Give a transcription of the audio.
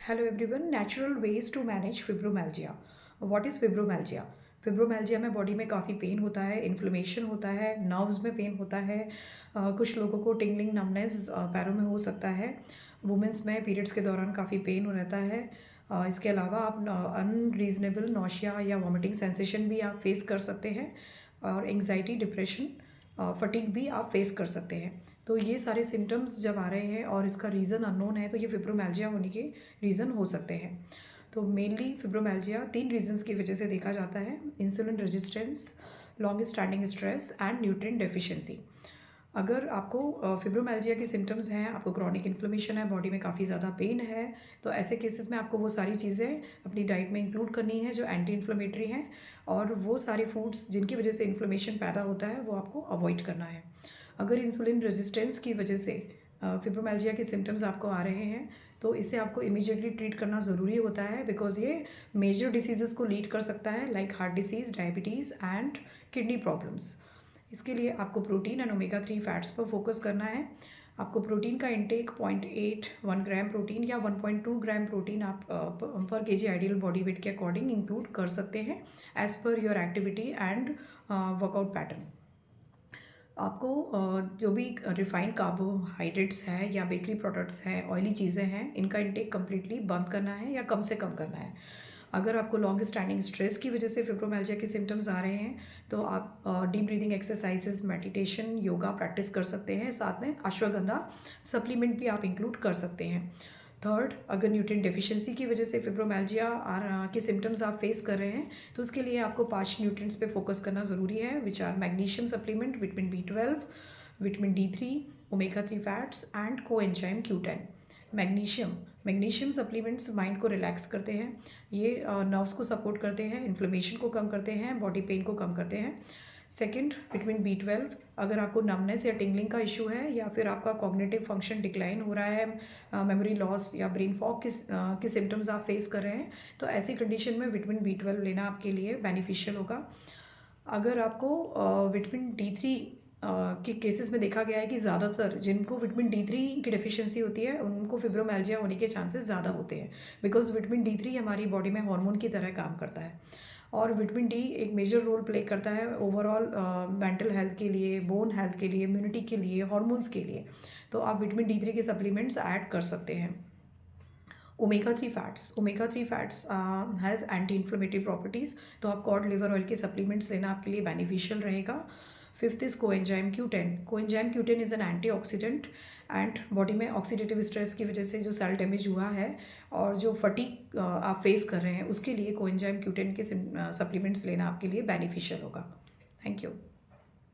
Hello everyone, natural ways to manage fibromyalgia. What is fibromyalgia? फिब्रोमैल्जिया में body में काफ़ी pen होता है, इन्फ्लेमेशन होता है, नर्व्स में पेन होता है। कुछ लोगों को टिंगलिंग नमनेस पैरों में हो सकता है। वुमेंस में पीरियड्स के दौरान काफ़ी पेन रहता है। इसके अलावा आप अनरीजनेबल नौशिया या वॉमिटिंग सेंसेशन भी आप फेस कर सकते हैं और एंग्जाइटी, डिप्रेशन, फटीग भी आप फेस कर सकते हैं। तो ये सारे सिम्टम्स जब आ रहे हैं और इसका रीज़न अननोन है तो ये फिब्रोमैल्जिया होने के रीज़न हो सकते हैं। तो मेनली फिब्रोमैल्जिया 3 रीजंस की वजह से देखा जाता है: insulin resistance, long standing stress and nutrient deficiency. अगर आपको फिब्रोमैल्जिया के सिम्टम्स हैं, आपको क्रॉनिक इन्फ्लेमेशन है, बॉडी में काफ़ी ज़्यादा पेन है, तो ऐसे केसेस में आपको वो सारी चीज़ें अपनी डाइट में इंक्लूड करनी है जो एंटी इन्फ्लेमेटरी हैं, और वो सारे फूड्स जिनकी वजह से इन्फ्लेमेशन पैदा होता है वो आपको अवॉइड करना है। अगर इंसुलिन रेजिस्टेंस की वजह से फिब्रोमैल्जिया के सिम्टम्स आपको आ रहे हैं तो इसे आपको इमीडिएटली ट्रीट करना ज़रूरी होता है, बिकॉज ये मेजर डिसीज़ को लीड कर सकता है, like heart disease, diabetes and kidney problems. इसके लिए आपको प्रोटीन एंड ओमेगा 3 फैट्स पर फोकस करना है। आपको प्रोटीन का इंटेक 1 ग्राम प्रोटीन या 1.2 ग्राम प्रोटीन आप पर केजी आइडियल बॉडी वेट के अकॉर्डिंग इंक्लूड कर सकते हैं as per your activity and workout pattern. आपको जो भी रिफाइंड कार्बोहाइड्रेट्स है या बेकरी प्रोडक्ट्स हैं, ऑयली चीज़ें हैं, इनका इंटेक कम्प्लीटली बंद करना है या कम से कम करना है। अगर आपको लॉन्ग स्टैंडिंग स्ट्रेस की वजह से फिब्रोमैल्जिया के सिम्टम्स आ रहे हैं तो आप deep breathing exercises, meditation, yoga practice कर सकते हैं। साथ में अश्वगंधा सप्लीमेंट भी आप इंक्लूड कर सकते हैं। थर्ड, अगर न्यूट्रिएंट डेफिशिएंसी की वजह से फिब्रोमैल्जिया के सिम्टम्स आप फेस कर रहे हैं तो उसके लिए आपको 5 न्यूट्रिएंट्स पे फोकस करना ज़रूरी है, which are magnesium supplement, vitamin B12, vitamin D3, omega 3 fats and coenzyme Q10। Magnesium supplements mind को रिलैक्स करते हैं, ये नर्व्स को सपोर्ट करते हैं, इन्फ्लेमेशन को कम करते हैं, बॉडी पेन को कम करते हैं। सेकंड, विटामिन B12, अगर आपको नमनेस या टिंगलिंग का इशू है या फिर आपका कॉग्निटिव फंक्शन डिक्लाइन हो रहा है, मेमोरी लॉस या ब्रेन फॉग के सिम्टम्स आप फेस कर रहे हैं तो ऐसी कंडीशन में विटामिन B12 लेना आपके लिए बेनिफिशियल होगा। अगर आपको विटामिन D3 के केसेस में देखा गया है कि ज़्यादातर जिनको विटामिन D3 की डेफिशिएंसी होती है उनको फिब्रोमैल्जिया होने के चांसेस ज़्यादा होते हैं, बिकॉज विटामिन D3 हमारी बॉडी में हार्मोन की तरह काम करता है और विटामिन डी एक मेजर रोल प्ले करता है ओवरऑल मेंटल हेल्थ के लिए, बोन हेल्थ के लिए, इम्यूनिटी के लिए, हार्मोन्स के लिए। तो आप विटामिन D3 के सप्लीमेंट्स ऐड कर सकते हैं। Omega 3 fats has anti inflammatory properties, तो आप कॉड लिवर ऑयल के सप्लीमेंट्स लेना आपके लिए बेनिफिशियल रहेगा। Fifth is coenzyme Q10 is an antioxidant and body में ऑक्सीडेटिव स्ट्रेस की वजह से जो सेल डैमेज हुआ है और जो फटीग आप फेस कर रहे हैं उसके लिए कोएंजाइम Q10 के सप्लीमेंट्स लेना आपके लिए बेनिफिशियल होगा। Thank you.